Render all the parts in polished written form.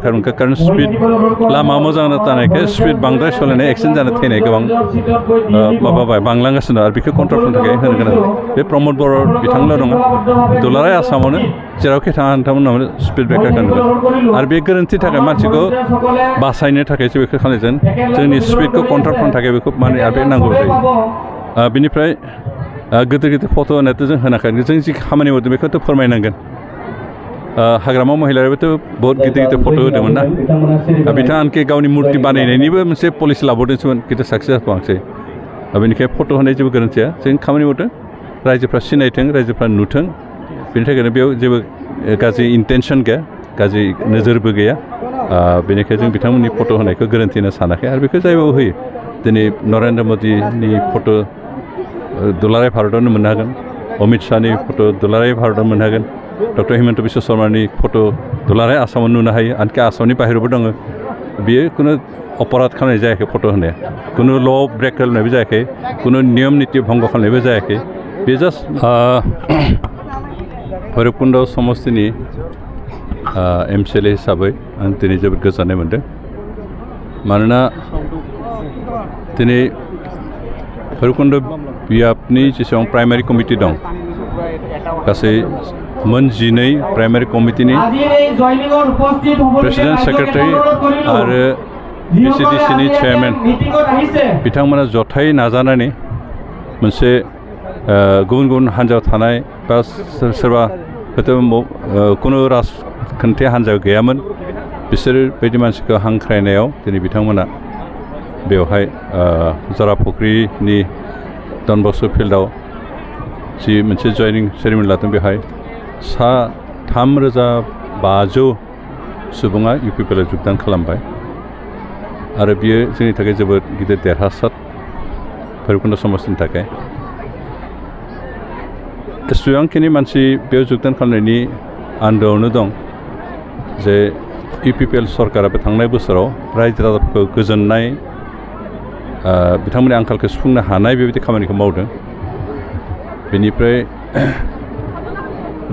दरकार उनका कारण स्पीड लामा मोजां थानायखाय स्पीड बांद्राय सलायनाय एक्सिडेन्ट जाना थैनाय गोबां माबाबाय बांलांगासिनो आरो बेखौ कन्ट्रल खालामनो थाखाय होनो गोनां बे प्रमद बर' बिथांल' नङा दुलाराय आसामावनो जेरावखि थाङा नोंथांमोनहा स्पीड ब्रेकार गानगोन आरो बे गोरोन्थिनि थाखाय मानसिखौ बासायनो थाखायसो बेखौ खालामनाय जोंनि स्पीडखौ कन्ट्रल खालामनो थाखाय बेखौ माने आरो बे नांगौ जायो बिनिफ्राय गिदिर गिदिर फट' होनायथ' जों होनाखै जों जि खामानि मावदों बेखौथ' फोरमायनांगोन हाग्रामा महिलायाबोथ' बहुत गिदिर गिदिर फट' होदोंमोन ना बिथाङा आनखि गावनि मुर्ति बानायनायनिबो मोनसे पलिसि लाबोदोंसोमोन खिन्थु साक्सेस जाथ'वाखै बेनिखायनो फट' होनाय जेबो गोरोन्थि गैया जों खामानि मावदों रायजोफ्रा सिनायथों रायजोफ्रा नुथों बेनि थाखायनो बेयाव जेबो गाज्रि इन्टेनसन गैया गाज्रि नोजोरबो गैया बेनिखायनो जों बिथांमोननि फट' होनायखौ गोरोन्थि होनना सानाखै आरो बेखौ जायबाबो होयो दिनै नरेन्द्र मदिनि फट' दुलाराय भारतआवनो मोननो हागोन अमित शाहनि फट' दुलाराय भारतआव मोननो हागोन डक्टर हिमन्त बिश्व शर्मानि फट' दुलाराय आसामाव नुनो हायो आनखि आसामनि बाहेरावबो दङ बेयो खुनु अपराध खालामनाय जायाखै फट' होनाया खुनु ल' ब्रेक खालामनायबो जायाखै खुनु नियम निति भंग खालामनायबो जायाखै बे जास्ट भैरबकुन्द समस्तिनि MCLA हिसाबै आं दिनै जोबोद गोजोननाय मोनदों मानोना दिनै भैरबकुन्द बियाबनि जेसेबां प्राइमारि कमिटि दं गासै मोन 12 प्राइमारि कमिटिनि प्रेसिडेन्ट सेक्रेटारि आरो VCDCनि चेयारमेन बिथांमोना जथाय नाजानानै मोनसे गुबुन गुबुन हान्जायाव थानाय बा सोरबा हयथ' खुनु राजखान्थि हान्जायाव गैयामोन बिसोर बायदि मानसिखौ हांख्रायनायाव दिनै बिथांमोना बेवहाय जरा फुख्रिनि डन बस्क' फिल्डआव जि मोनसे जयनिं सेरेमनि लादों बेवहाय 3,500 सुबुङा UPPLआव जुगदान खालामबाय आरो बियो जोंनि थाखाय जोबोद गिदिर देरहासार भैरबकुन्द समस्तिनि थाखाय एसेबांखिनि मानसि बेयाव जुगदान खालामनायनि आन्दोआवनो दं जे UPPL सरकाराबो थांनाय बोसोराव रायजो राजाफोरखौ गोजोननाय बिथांमोननि आंखालखौ सुफुंनो हानाय बेबायदि खामानिखौ मावदों बेनिफ्राय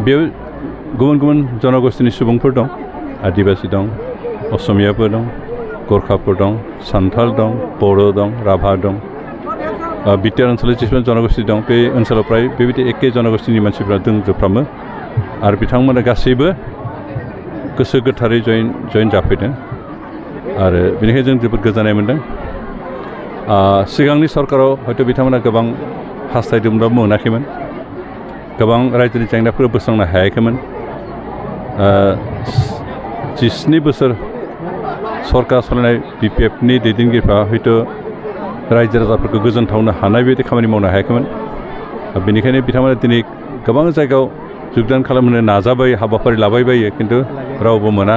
बेयाव गुबुन गुबुन जनगोष्ठीनि सुबुंफोर दं आदिबासि दं असमियाफोर दं गरखाफोर दं सान्थाल दं बर' दं राभा दं बिटिआर ओनसोलाव जेसेबां जनगोष्ठी दं बे ओनसोलाव फ्राय बेबायदि एखे जनगोष्ठीनि मानसिफ्रा दंजोबफ्रामो आरो बिथांमोना गासैबो गोसो गोथारै जयेन जाफैदों आरो बेनिखायनो जों जोबोद गोजोननाय मोनदों सिगांनि सरकाराव हयथ' बिथांमोना गोबां हास्थायदोंब्लाबो मोनाखैमोन गोबां रायजोनि जेंनाफोर बोस्रांनो हायाखैमोन 17 बोसोर सरकार सालायनाय BPFनि दैदेनगिरिफ्रा हयथ' रायजो राजाफोरखौ गोजोनथावनो हानाय बायदि खामानि मावनो हायाखैमोन बेनिखायनो बिथांमोना दिनै गोबां जायगायाव जुगदान खालामनो नाजाबाय हाबाफारि लाबायबायो खिन्थु रावखौबो मोना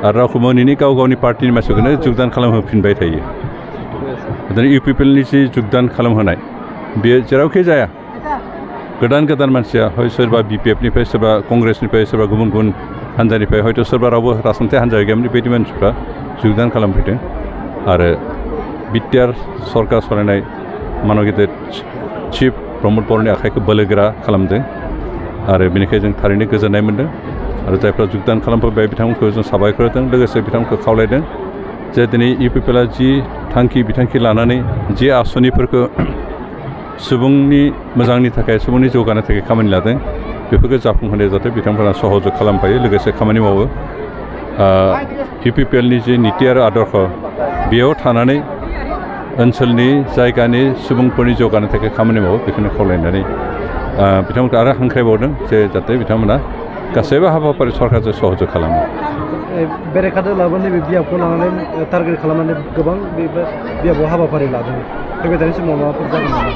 आरो रावखौ मोनैनि गाव गावनि पार्टिनि मानसिखौनो जुगदान खालामहोफिनबाय थायो दिनै UPPLनि जि जुगदान खालामहोनाय बेयो जेरावखि जाया गोदान मानसिया हय सोरबा BPFनिफ्राय सोरबा कंग्रेसनिफ्राय सोरबा गुबुन गुबुन हान्जानिफ्राय हयथ' सोरबा रावबो राजखान्थि हान्जायाव गैयामोन बेबायदि मानसिफ्रा जुगदान खालामफैदों आरो बिटिआर सरकार सालायनाय मानब गिदिर चिफ प्रमद बर'नि आखाइखौ बोलोगोरा खालामदों आरो बेनिखायनो जों थारैनो गोजोननाय मोनदों आरो जायफ्रा जुगदान खालामफैबाय बिथांमोनखौ जों साबायखर होदों लोगोसे बिथांमोनखौ खावलायदों जे दिनै UPPLआ जि बिथांखि लानानै जि आसनिफोरखौ सुबुंनि मोजांनि थाखाय सुबुंनि जौगानायनि थाखाय खामानि लादों बेफोरखौ जाफुंहोनाय जाहाथे बिथांमोना सहयोग खालामफायो लोगोसे खामानि मावो UPPLनि जि निति आरो आदर्श बेयाव थानानै ओनसोलनि जायगानि सुबुंफोरनि जौगानो थाखाय खामानि मावो बेखौनो खावलायनानै बिथांमोनखौ आरो हांख्रायबावदों जे जाहाथे बिथांमोना गासैबो हाबाफारि सरकारजों सहयोग खालामो बेरेखादो लाबोनाय बे बियाबखौ लानानै टारगेट खालामनानै गोबां बियाबाव हाबाफारि लादों बेबायदिनो समाव माबाफोर जागोन नामा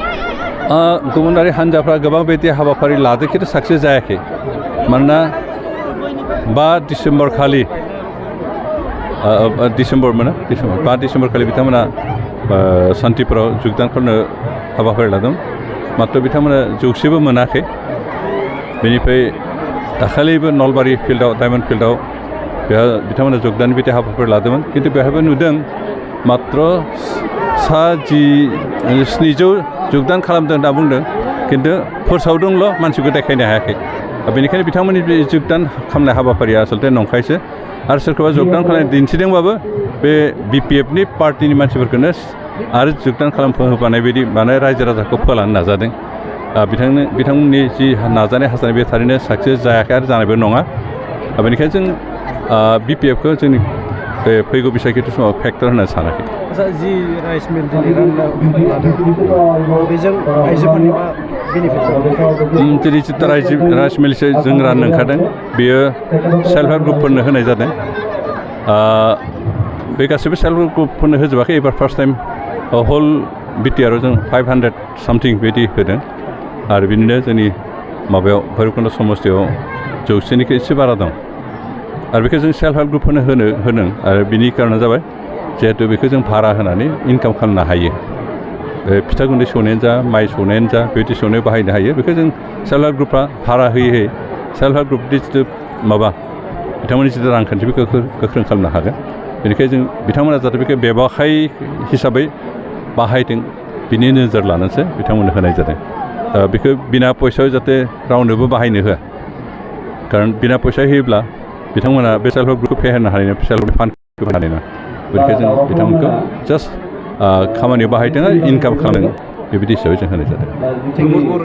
गुबुनारि हान्जाफ्रा गोबां बेबायदि हाबाफारि लादों खिन्थु साक्सेस जायाखै मानोना 5 डिसेम्बर खालि 5 डिसेम्बर खालि बिथांमोना सान्तिपुराव जुगदान खालामनो हाबाफारि लादों मात्र बिथांमोना जौसेबो मोनाखै बेनिफ्राय दाखालिबो नलबारि फिल्डआव डायमन्ड फिल्डआव बेहा बिथांमोना जुगदान बिदि हाबाफारि लादोंमोन खिन्थु बेहायबो नुदों मात्र 700 जुगदान खालामदों होनना बुंदों खिन्थु फोसावदोंल' मानसिखौ देखायनो हायाखै बेनिखायनो बिथांमोननि बे जुगदान खालामनाय हाबाफारिया आसलथे नंखायसो आरो सोरखौबा जगदान खालामनाय दिन्थिदोंबाबो बे BPF नि पार्टिनि मानसिफोरखौनो आरो जगदान खालामहोबानाय बायदि माने रायजो राजाखौ फोलानो नाजादों बिथांमोननि जि नाजानाय हास्थायनाय बे थारैनो साक्सेस जायाखै आरो जानायबो नङा बेनिखायनो जों BPF खौ जोंनि फैगौ बिसायख'थि समाव फेक्टर होनना सानाखै जि राइस मिल दिनै राननो बेजों आइजोफोरनि मा बेनिफिट दिनै जिथु राइस मिलसो जों राननो ओंखारदों बेयो सेल्फ हेल्प ग्रुपफोरनो होनाय जादों बे गासैबो सेल्फ हेल्प ग्रुपफोरनो होजोबाखै एबार फार्स्ट टाइम हल BTR आव जों 500 सामथिं बिदि होदों आरो बिदिनो जोंनि माबायाव भैरबकुन्द समस्तियाव 100निख्रुइ एसे बारा दं आरो बेखौ जों सेल्फ हेल्प ग्रुपफोरनो होदों आरो बिनि कारना जाबाय जिहेतु बेखौ जों भारा होनानै इनकाम खालामनो हायो फिथा गुन्दै सौनायानो जा माइ सौनायानो जा बेबायदि सौनायाव बाहायनो हायो बेखौ जों सेल्फ हेल्प ग्रुपआ भारा होयै सेल्फ हेल्प ग्रुपनि जिथु माबा बिथांमोननि जिथु रांखान्थि बेखौ गोख्रों खालामनो हागोन बेनिखायनो जों बिथांमोना जाहाथे बेखौ बेबखाय हिसाबै बाहायदों बिनि नोजोर लानानैसो बिथांमोननो होनाय जादों बेखौ बिना पयसायाव जाहाथे रावनोबो बाहायनो होआ खारन बिना पयसा होयोब्ला बिथांमोना बे सेल्फ हेल्प ग्रुपखौ फेहेरनो हानाय नङा सेल्फ हेल्प फान्डखौ हानाय नङा बेनिखायनो जों बिथांमोनखौ जास्ट खामानियाव बाहायदों आरो इनकाम खालामदों बेबायदि हिसाबै जों होनाय जादों